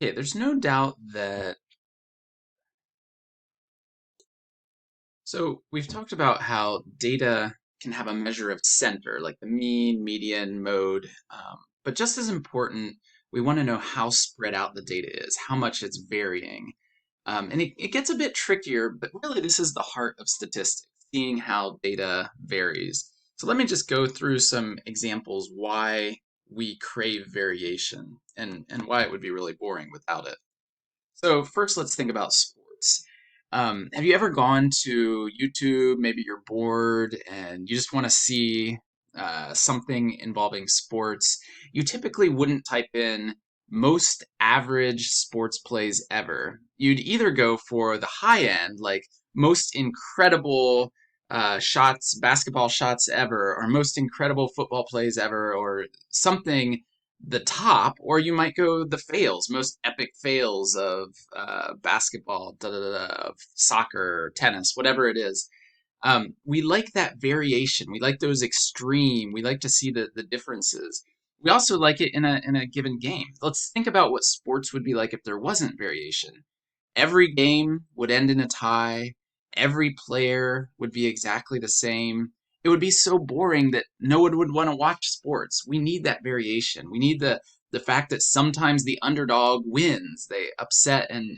Okay, there's no doubt that. So we've talked about how data can have a measure of center, like the mean, median, mode. But just as important, we want to know how spread out the data is, how much it's varying. And it gets a bit trickier, but really this is the heart of statistics, seeing how data varies. So let me just go through some examples why we crave variation and why it would be really boring without it. So first, let's think about sports. Have you ever gone to YouTube? Maybe you're bored and you just want to see something involving sports. You typically wouldn't type in most average sports plays ever. You'd either go for the high end, like most incredible shots, basketball shots ever, or most incredible football plays ever, or something the top, or you might go the fails, most epic fails of basketball, of soccer, tennis, whatever it is. We like that variation. We like those extreme. We like to see the differences. We also like it in a given game. Let's think about what sports would be like if there wasn't variation. Every game would end in a tie. Every player would be exactly the same. It would be so boring that no one would want to watch sports. We need that variation. We need the fact that sometimes the underdog wins. They upset and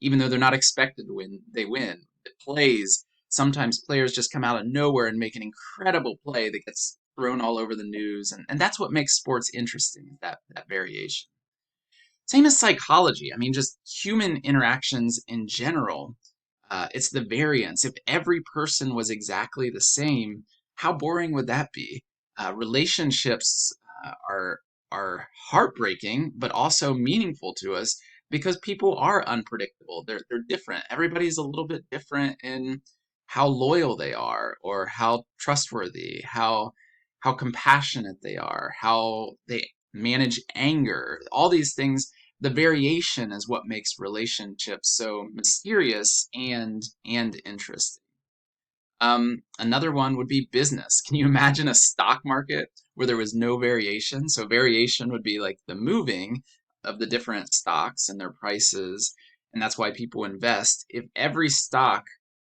even though they're not expected to win, they win. It plays. Sometimes players just come out of nowhere and make an incredible play that gets thrown all over the news. And that's what makes sports interesting, that variation. Same as psychology. I mean, just human interactions in general. It's the variance. If every person was exactly the same, how boring would that be? Relationships are heartbreaking, but also meaningful to us because people are unpredictable. They're different. Everybody's a little bit different in how loyal they are, or how trustworthy, how compassionate they are, how they manage anger. All these things, the variation is what makes relationships so mysterious and interesting. Another one would be business. Can you imagine a stock market where there was no variation? So variation would be like the moving of the different stocks and their prices, and that's why people invest. If every stock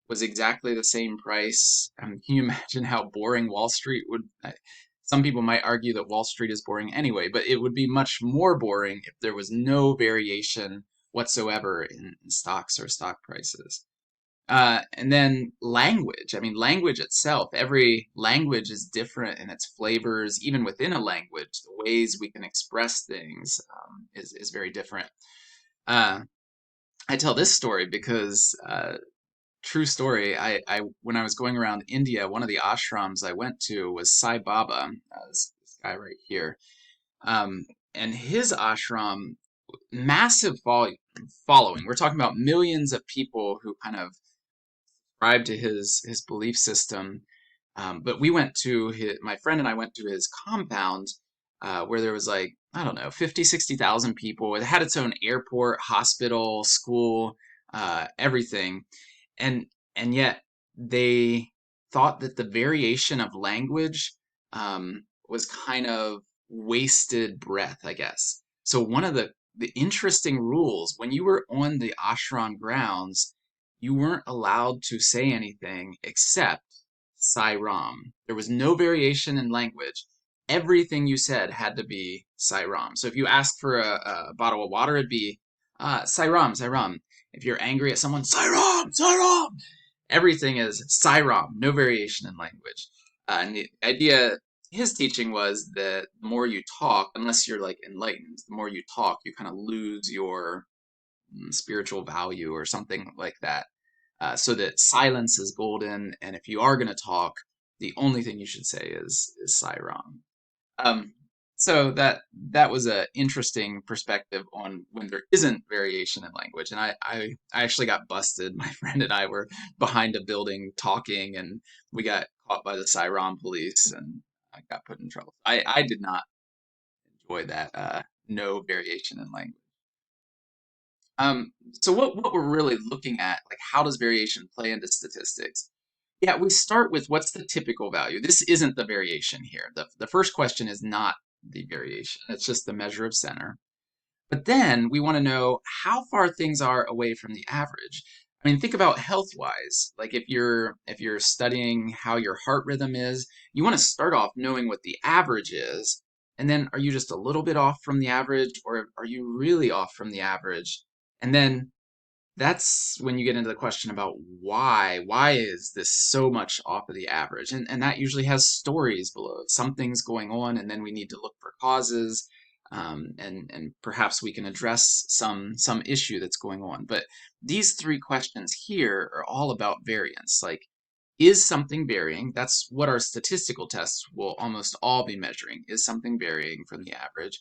was exactly the same price, can you imagine how boring Wall Street would? Some people might argue that Wall Street is boring anyway, but it would be much more boring if there was no variation whatsoever in stocks or stock prices. And then language. I mean, language itself, every language is different in its flavors. Even within a language, the ways we can express things is very different. Uh, I tell this story because, true story, I when I was going around India, one of the ashrams I went to was Sai Baba, this guy right here. Um, and his ashram, massive following. We're talking about millions of people who kind of subscribe to his belief system. But we went to my friend and I went to his compound where there was like, I don't know, 50, 60,000 people. It had its own airport, hospital, school, everything. And and yet they thought that the variation of language was kind of wasted breath, I guess. So one of the interesting rules when you were on the ashram grounds, you weren't allowed to say anything except Sai Ram. There was no variation in language. Everything you said had to be Sai Ram. So if you asked for a bottle of water, it'd be Sai Ram, Sai Ram. If you're angry at someone, Sai Ram, Sai Ram. Everything is Sai Ram, no variation in language. And the idea, his teaching was that the more you talk, unless you're like enlightened, the more you talk, you kind of lose your spiritual value or something like that. So that silence is golden, and if you are going to talk, the only thing you should say is Sai Ram. Um, so that was a interesting perspective on when there isn't variation in language. And I actually got busted. My friend and I were behind a building talking, and we got caught by the Sairam police, and I got put in trouble. I did not enjoy that no variation in language. So what we're really looking at, like how does variation play into statistics? Yeah, we start with what's the typical value. This isn't the variation here. The first question is not the variation. It's just the measure of center. But then we want to know how far things are away from the average. I mean, think about health-wise. Like if you're studying how your heart rhythm is, you want to start off knowing what the average is, and then are you just a little bit off from the average, or are you really off from the average? And then that's when you get into the question about why is this so much off of the average, and that usually has stories below it. Something's going on, and then we need to look for causes, and perhaps we can address some issue that's going on. But these three questions here are all about variance. Like, is something varying? That's what our statistical tests will almost all be measuring. Is something varying from the average?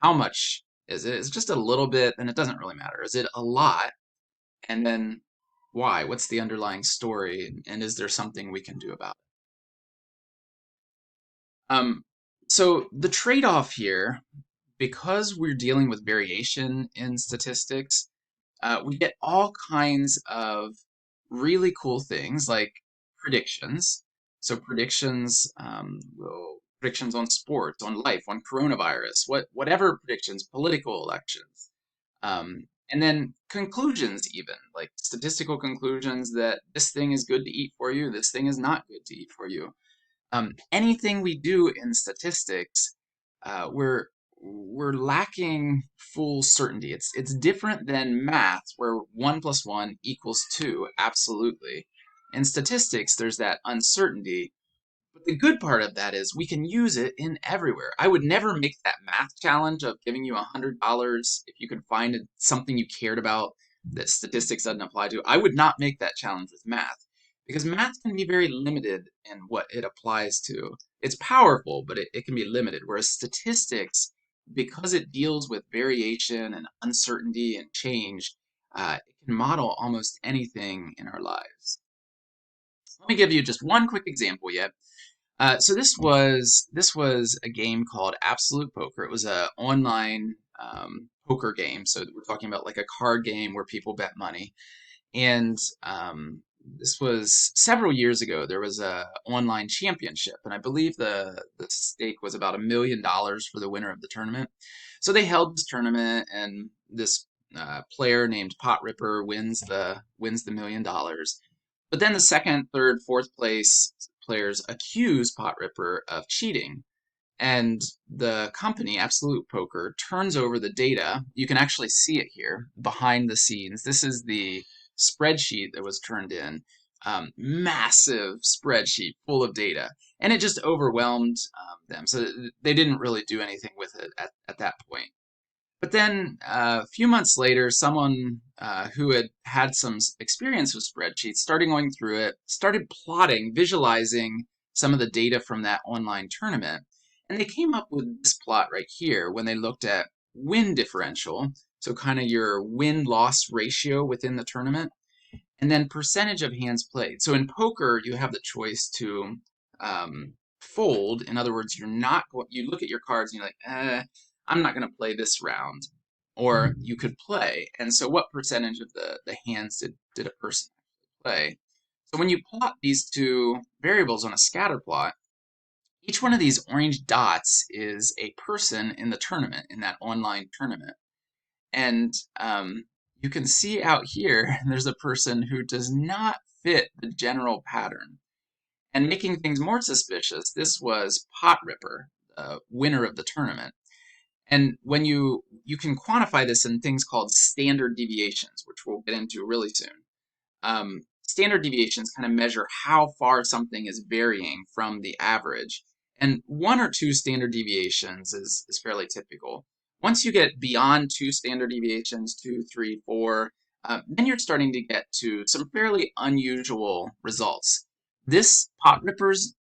How much is it? Is it just a little bit? And it doesn't really matter. Is it a lot? And then why? What's the underlying story? And is there something we can do about it? So the trade-off here, because we're dealing with variation in statistics, we get all kinds of really cool things like predictions. So predictions on sports, on life, on coronavirus, whatever predictions, political elections. And then conclusions, even like statistical conclusions that this thing is good to eat for you, this thing is not good to eat for you. Anything we do in statistics, we're lacking full certainty. It's different than math, where 1 + 1 = 2, absolutely. In statistics, there's that uncertainty, but the good part of that is we can use it in everywhere. I would never make that math challenge of giving you $100 if you could find something you cared about that statistics doesn't apply to. I would not make that challenge with math because math can be very limited in what it applies to. It's powerful, but it can be limited. Whereas statistics, because it deals with variation and uncertainty and change, it can model almost anything in our lives. Let me give you just one quick example yet. So this was a game called Absolute Poker. It was a online poker game. So we're talking about like a card game where people bet money. And this was several years ago. There was a online championship, and I believe the stake was about $1 million for the winner of the tournament. So they held this tournament, and this player named Pot Ripper wins the $1 million. But then the second, third, fourth place players accuse Pot Ripper of cheating. And the company, Absolute Poker, turns over the data. You can actually see it here behind the scenes. This is the spreadsheet that was turned in. Massive spreadsheet full of data. And it just overwhelmed them. So they didn't really do anything with it at that point. But then a few months later, someone who had had some experience with spreadsheets started going through it, started plotting, visualizing some of the data from that online tournament. And they came up with this plot right here when they looked at win differential, so kind of your win-loss ratio within the tournament, and then percentage of hands played. So in poker, you have the choice to fold. In other words, you look at your cards and you're like, I'm not going to play this round. Or you could play. And so what percentage of the hands did a person play? So when you plot these two variables on a scatter plot, each one of these orange dots is a person in the tournament, in that online tournament. And you can see out here, there's a person who does not fit the general pattern. And making things more suspicious, this was Pot Ripper, the winner of the tournament. And when you can quantify this in things called standard deviations, which we'll get into really soon. Standard deviations kind of measure how far something is varying from the average. And 1 or 2 standard deviations is fairly typical. Once you get beyond 2 standard deviations, 2, 3, 4, then you're starting to get to some fairly unusual results. This Pot Ripper's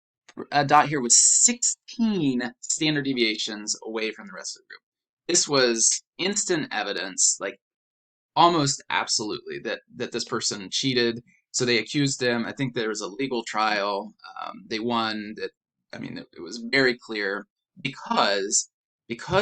dot here was 16 standard deviations away from the rest of the group. This was instant evidence, like almost absolutely, that this person cheated. So they accused him. I think there was a legal trial. They won. I mean, it was very clear because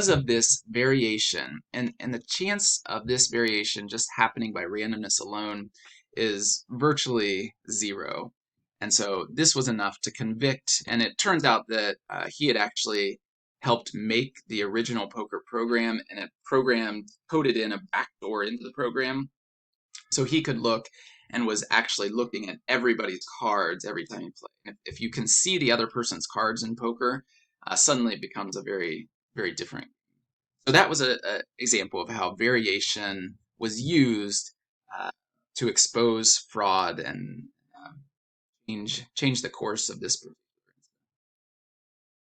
of this variation, and the chance of this variation just happening by randomness alone is virtually zero. And so this was enough to convict, and it turns out that he had actually helped make the original poker program, and it coded in a backdoor into the program so he could look and was actually looking at everybody's cards every time you play. And if you can see the other person's cards in poker, suddenly it becomes a very, very different. So that was a example of how variation was used uh, to expose fraud and change the course of this